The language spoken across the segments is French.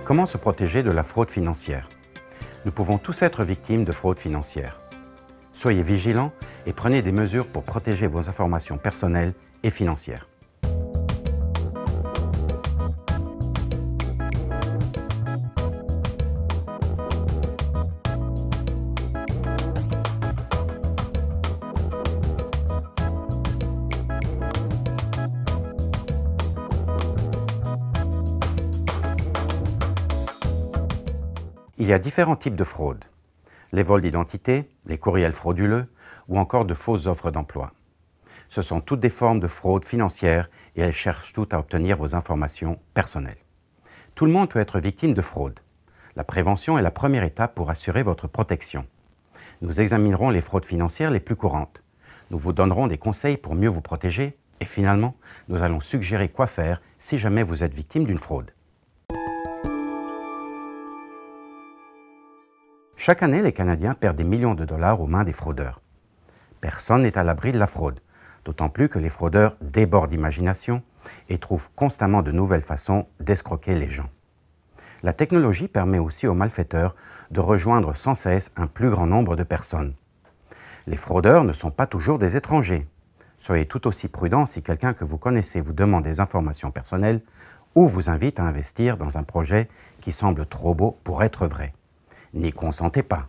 Comment se protéger de la fraude financière? Nous pouvons tous être victimes de fraude financière. Soyez vigilants et prenez des mesures pour protéger vos informations personnelles et financières. Il y a différents types de fraude. Les vols d'identité, les courriels frauduleux ou encore de fausses offres d'emploi. Ce sont toutes des formes de fraude financière et elles cherchent toutes à obtenir vos informations personnelles. Tout le monde peut être victime de fraude. La prévention est la première étape pour assurer votre protection. Nous examinerons les fraudes financières les plus courantes. Nous vous donnerons des conseils pour mieux vous protéger et finalement, nous allons suggérer quoi faire si jamais vous êtes victime d'une fraude. Chaque année, les Canadiens perdent des millions de dollars aux mains des fraudeurs. Personne n'est à l'abri de la fraude, d'autant plus que les fraudeurs débordent d'imagination et trouvent constamment de nouvelles façons d'escroquer les gens. La technologie permet aussi aux malfaiteurs de rejoindre sans cesse un plus grand nombre de personnes. Les fraudeurs ne sont pas toujours des étrangers. Soyez tout aussi prudents si quelqu'un que vous connaissez vous demande des informations personnelles ou vous invite à investir dans un projet qui semble trop beau pour être vrai. N'y consentez pas.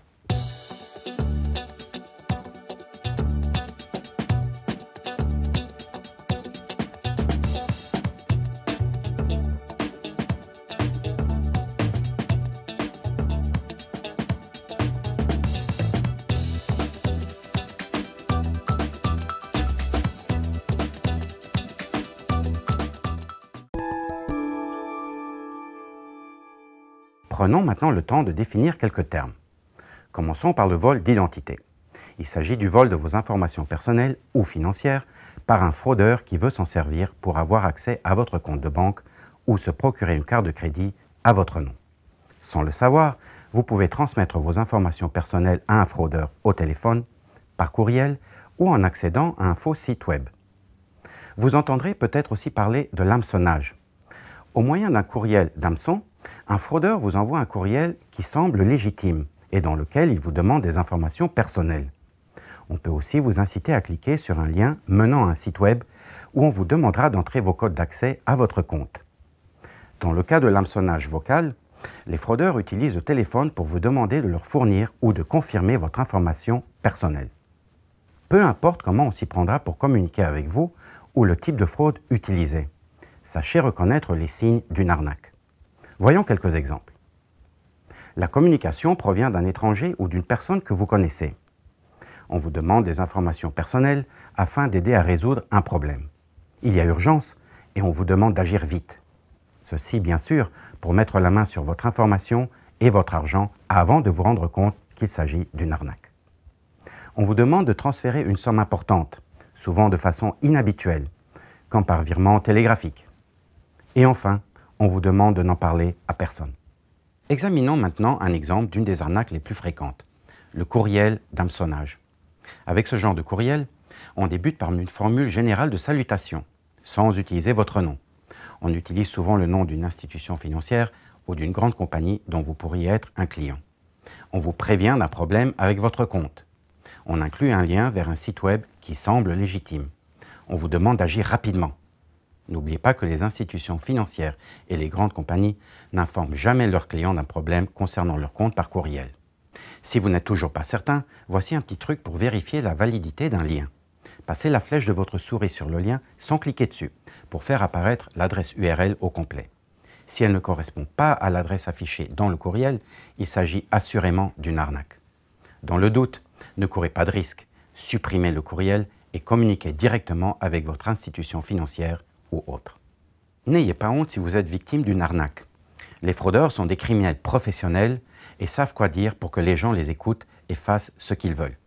Prenons maintenant le temps de définir quelques termes. Commençons par le vol d'identité. Il s'agit du vol de vos informations personnelles ou financières par un fraudeur qui veut s'en servir pour avoir accès à votre compte de banque ou se procurer une carte de crédit à votre nom. Sans le savoir, vous pouvez transmettre vos informations personnelles à un fraudeur au téléphone, par courriel ou en accédant à un faux site web. Vous entendrez peut-être aussi parler de l'hameçonnage. Au moyen d'un courriel d'hameçon, un fraudeur vous envoie un courriel qui semble légitime et dans lequel il vous demande des informations personnelles. On peut aussi vous inciter à cliquer sur un lien menant à un site web où on vous demandera d'entrer vos codes d'accès à votre compte. Dans le cas de l'hameçonnage vocal, les fraudeurs utilisent le téléphone pour vous demander de leur fournir ou de confirmer votre information personnelle. Peu importe comment on s'y prendra pour communiquer avec vous ou le type de fraude utilisé, sachez reconnaître les signes d'une arnaque. Voyons quelques exemples. La communication provient d'un étranger ou d'une personne que vous connaissez. On vous demande des informations personnelles afin d'aider à résoudre un problème. Il y a urgence et on vous demande d'agir vite. Ceci, bien sûr, pour mettre la main sur votre information et votre argent avant de vous rendre compte qu'il s'agit d'une arnaque. On vous demande de transférer une somme importante, souvent de façon inhabituelle, comme par virement télégraphique. Et enfin, on vous demande de n'en parler à personne. Examinons maintenant un exemple d'une des arnaques les plus fréquentes, le courriel d'hameçonnage. Avec ce genre de courriel, on débute par une formule générale de salutation, sans utiliser votre nom. On utilise souvent le nom d'une institution financière ou d'une grande compagnie dont vous pourriez être un client. On vous prévient d'un problème avec votre compte. On inclut un lien vers un site web qui semble légitime. On vous demande d'agir rapidement. N'oubliez pas que les institutions financières et les grandes compagnies n'informent jamais leurs clients d'un problème concernant leur compte par courriel. Si vous n'êtes toujours pas certain, voici un petit truc pour vérifier la validité d'un lien. Passez la flèche de votre souris sur le lien sans cliquer dessus pour faire apparaître l'adresse URL au complet. Si elle ne correspond pas à l'adresse affichée dans le courriel, il s'agit assurément d'une arnaque. Dans le doute, ne courez pas de risque, supprimez le courriel et communiquez directement avec votre institution financière ou autre. N'ayez pas honte si vous êtes victime d'une arnaque. Les fraudeurs sont des criminels professionnels et savent quoi dire pour que les gens les écoutent et fassent ce qu'ils veulent.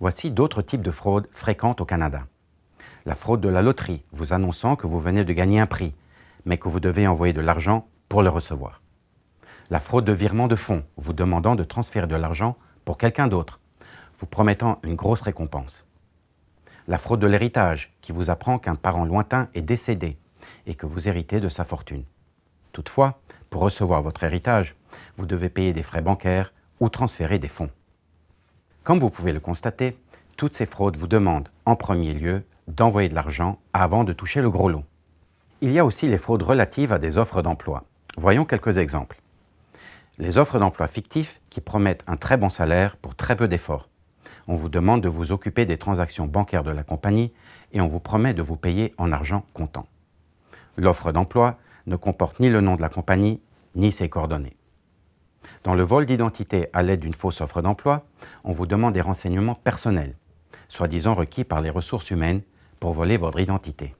Voici d'autres types de fraudes fréquentes au Canada. La fraude de la loterie, vous annonçant que vous venez de gagner un prix, mais que vous devez envoyer de l'argent pour le recevoir. La fraude de virement de fonds, vous demandant de transférer de l'argent pour quelqu'un d'autre, vous promettant une grosse récompense. La fraude de l'héritage, qui vous apprend qu'un parent lointain est décédé et que vous héritez de sa fortune. Toutefois, Pour recevoir votre héritage, vous devez payer des frais bancaires ou transférer des fonds. Comme vous pouvez le constater, toutes ces fraudes vous demandent en premier lieu d'envoyer de l'argent avant de toucher le gros lot. Il y a aussi les fraudes relatives à des offres d'emploi. Voyons quelques exemples. Les offres d'emploi fictifs qui promettent un très bon salaire pour très peu d'efforts. On vous demande de vous occuper des transactions bancaires de la compagnie et on vous promet de vous payer en argent comptant. L'offre d'emploi ne comporte ni le nom de la compagnie, ni ses coordonnées. Dans le vol d'identité à l'aide d'une fausse offre d'emploi, on vous demande des renseignements personnels, soi-disant requis par les ressources humaines pour voler votre identité.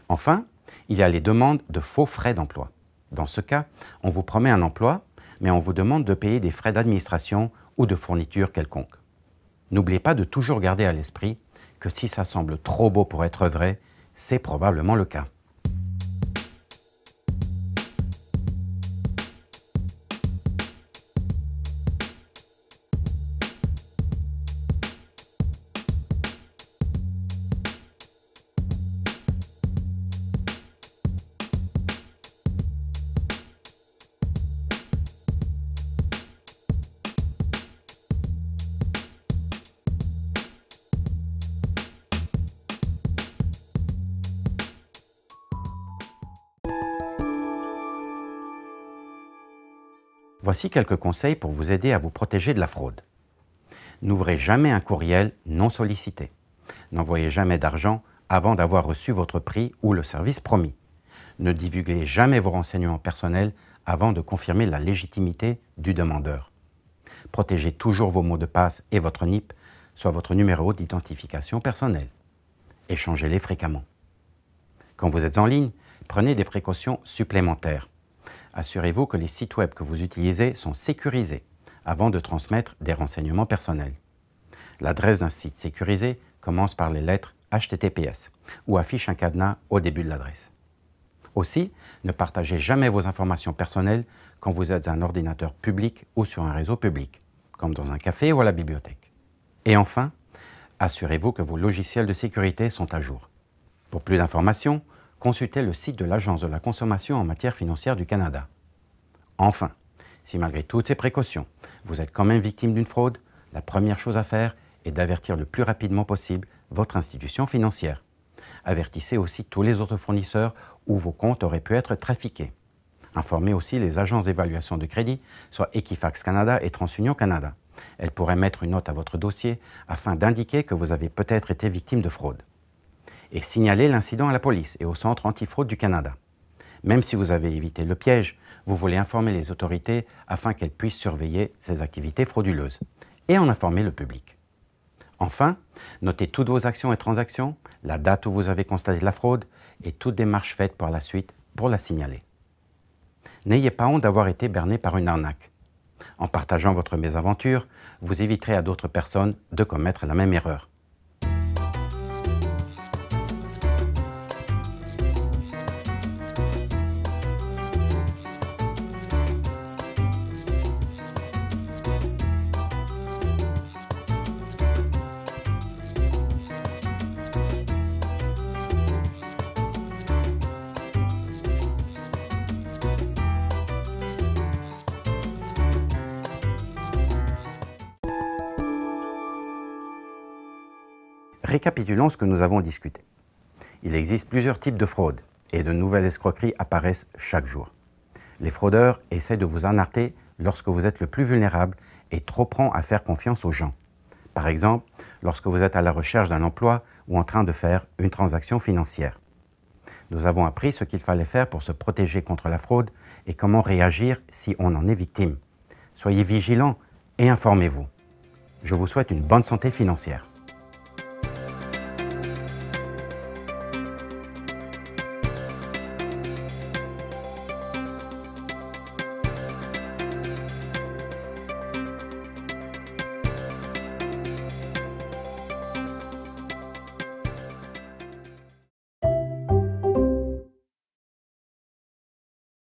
Enfin, il y a les demandes de faux frais d'emploi. Dans ce cas, on vous promet un emploi, mais on vous demande de payer des frais d'administration ou de fourniture quelconque. N'oubliez pas de toujours garder à l'esprit que si ça semble trop beau pour être vrai, c'est probablement le cas. Voici quelques conseils pour vous aider à vous protéger de la fraude. N'ouvrez jamais un courriel non sollicité. N'envoyez jamais d'argent avant d'avoir reçu votre prix ou le service promis. Ne divulguez jamais vos renseignements personnels avant de confirmer la légitimité du demandeur. Protégez toujours vos mots de passe et votre NIP, soit votre numéro d'identification personnelle. Échangez-les fréquemment. Quand vous êtes en ligne, prenez des précautions supplémentaires. Assurez-vous que les sites web que vous utilisez sont sécurisés avant de transmettre des renseignements personnels. L'adresse d'un site sécurisé commence par les lettres HTTPS ou affiche un cadenas au début de l'adresse. Aussi, ne partagez jamais vos informations personnelles quand vous êtes à un ordinateur public ou sur un réseau public, comme dans un café ou à la bibliothèque. Et enfin, assurez-vous que vos logiciels de sécurité sont à jour. Pour plus d'informations, consultez le site de l'Agence de la consommation en matière financière du Canada. Enfin, si malgré toutes ces précautions, vous êtes quand même victime d'une fraude, la première chose à faire est d'avertir le plus rapidement possible votre institution financière. Avertissez aussi tous les autres fournisseurs où vos comptes auraient pu être trafiqués. Informez aussi les agences d'évaluation de crédit, soit Equifax Canada et TransUnion Canada. Elles pourraient mettre une note à votre dossier afin d'indiquer que vous avez peut-être été victime de fraude. Et signalez l'incident à la police et au Centre antifraude du Canada. Même si vous avez évité le piège, vous voulez informer les autorités afin qu'elles puissent surveiller ces activités frauduleuses et en informer le public. Enfin, notez toutes vos actions et transactions, la date où vous avez constaté la fraude et toute démarche faite par la suite pour la signaler. N'ayez pas honte d'avoir été berné par une arnaque. En partageant votre mésaventure, vous éviterez à d'autres personnes de commettre la même erreur. Récapitulons ce que nous avons discuté. Il existe plusieurs types de fraudes et de nouvelles escroqueries apparaissent chaque jour. Les fraudeurs essaient de vous arnaquer lorsque vous êtes le plus vulnérable et trop prompt à faire confiance aux gens. Par exemple, lorsque vous êtes à la recherche d'un emploi ou en train de faire une transaction financière. Nous avons appris ce qu'il fallait faire pour se protéger contre la fraude et comment réagir si on en est victime. Soyez vigilants et informez-vous. Je vous souhaite une bonne santé financière.